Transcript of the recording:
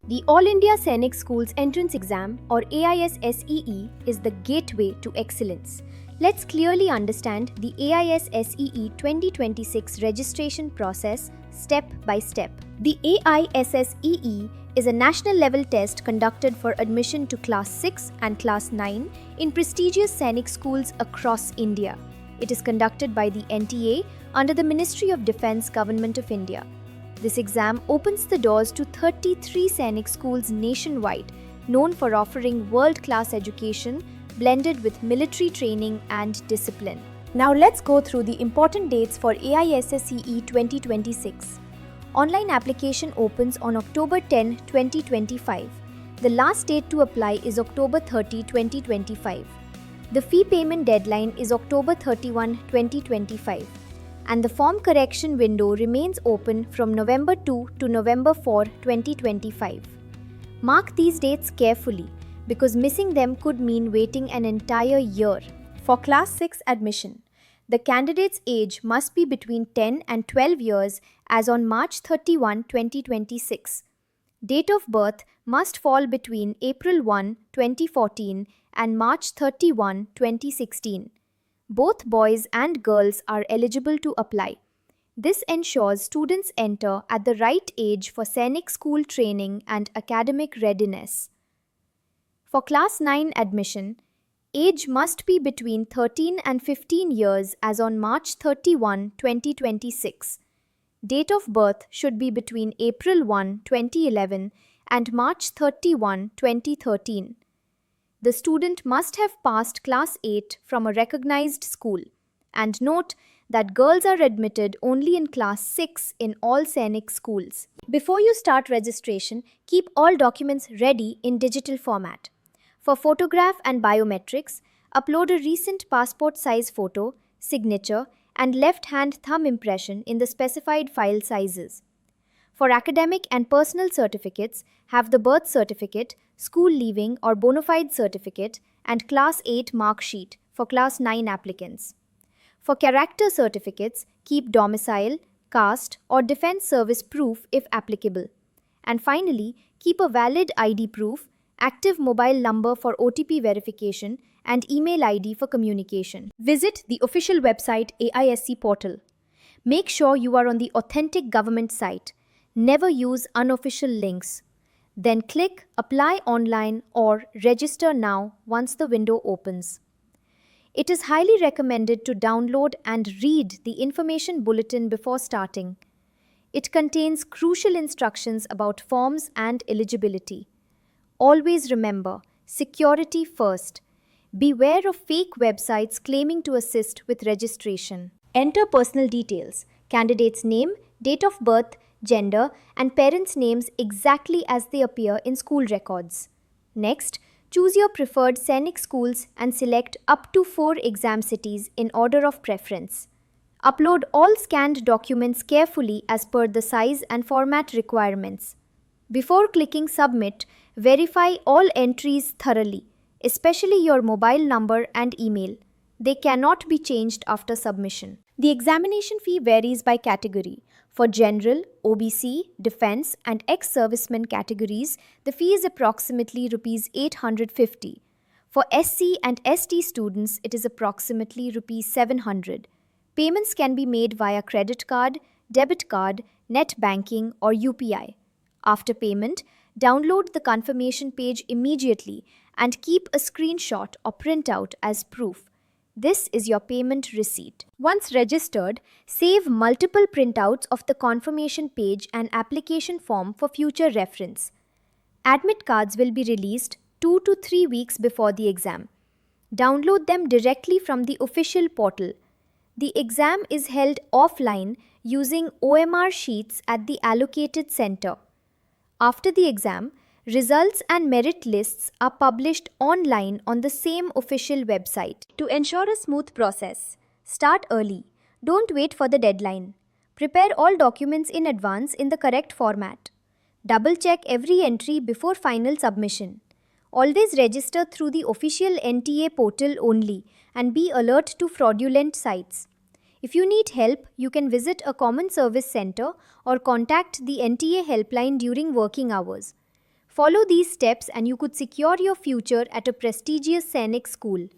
The All India Sainik Schools Entrance Exam or AISSEE is the gateway to excellence. Let's clearly understand the AISSEE 2026 registration process step by step. The AISSEE is a national level test conducted for admission to Class 6 and Class 9 in prestigious Sainik schools across India. It is conducted by the NTA under the Ministry of Defence, Government of India. This exam opens the doors to 33 Sainik schools nationwide, known for offering world-class education blended with military training and discipline. Now let's go through the important dates for AISSEE 2026. Online application opens on October 10, 2025. The last date to apply is October 30, 2025. The fee payment deadline is October 31, 2025. And the form correction window remains open from November 2 to November 4, 2025. Mark these dates carefully because missing them could mean waiting an entire year. For Class 6 admission, the candidate's age must be between 10 and 12 years as on March 31, 2026. Date of birth must fall between April 1, 2014 and March 31, 2016. Both boys and girls are eligible to apply. This ensures students enter at the right age for Sainik school training and academic readiness. For Class 9 admission, age must be between 13 and 15 years as on March 31, 2026. Date of birth should be between April 1, 2011 and March 31, 2013. The student must have passed Class 8 from a recognized school. And note that girls are admitted only in Class 6 in all Sainik schools. Before you start registration, keep all documents ready in digital format. For photograph and biometrics, upload a recent passport size photo, signature, and left-hand thumb impression in the specified file sizes. For academic and personal certificates, have the birth certificate, school leaving or bona fide certificate, and Class 8 mark sheet for Class 9 applicants. For character certificates, keep domicile, caste, or defense service proof if applicable. And finally, keep a valid ID proof, active mobile number for OTP verification, and email ID for communication. Visit the official website AISSEE portal. Make sure you are on the authentic government site. Never use unofficial links. Then click Apply Online or Register Now once the window opens. It is highly recommended to download and read the information bulletin before starting. It contains crucial instructions about forms and eligibility. Always remember, security first. Beware of fake websites claiming to assist with registration. Enter personal details, candidate's name, date of birth, gender, and parents' names exactly as they appear in school records. Next, choose your preferred Sainik schools and select up to 4 exam cities in order of preference. Upload all scanned documents carefully as per the size and format requirements. Before clicking Submit, verify all entries thoroughly, especially your mobile number and email. They cannot be changed after submission. The examination fee varies by category. For General, OBC, Defence and Ex-Servicemen categories, the fee is approximately Rs 850. For SC and ST students, it is approximately Rs 700. Payments can be made via credit card, debit card, net banking or UPI. After payment, download the confirmation page immediately and keep a screenshot or printout as proof. This is your payment receipt. Once registered, save multiple printouts of the confirmation page and application form for future reference. Admit cards will be released 2 to 3 weeks before the exam. Download them directly from the official portal. The exam is held offline using OMR sheets at the allocated center. After the exam, results and merit lists are published online on the same official website. To ensure a smooth process, start early. Don't wait for the deadline. Prepare all documents in advance in the correct format. Double-check every entry before final submission. Always register through the official NTA portal only and be alert to fraudulent sites. If you need help, you can visit a common service center or contact the NTA helpline during working hours. Follow these steps and you could secure your future at a prestigious Sainik school.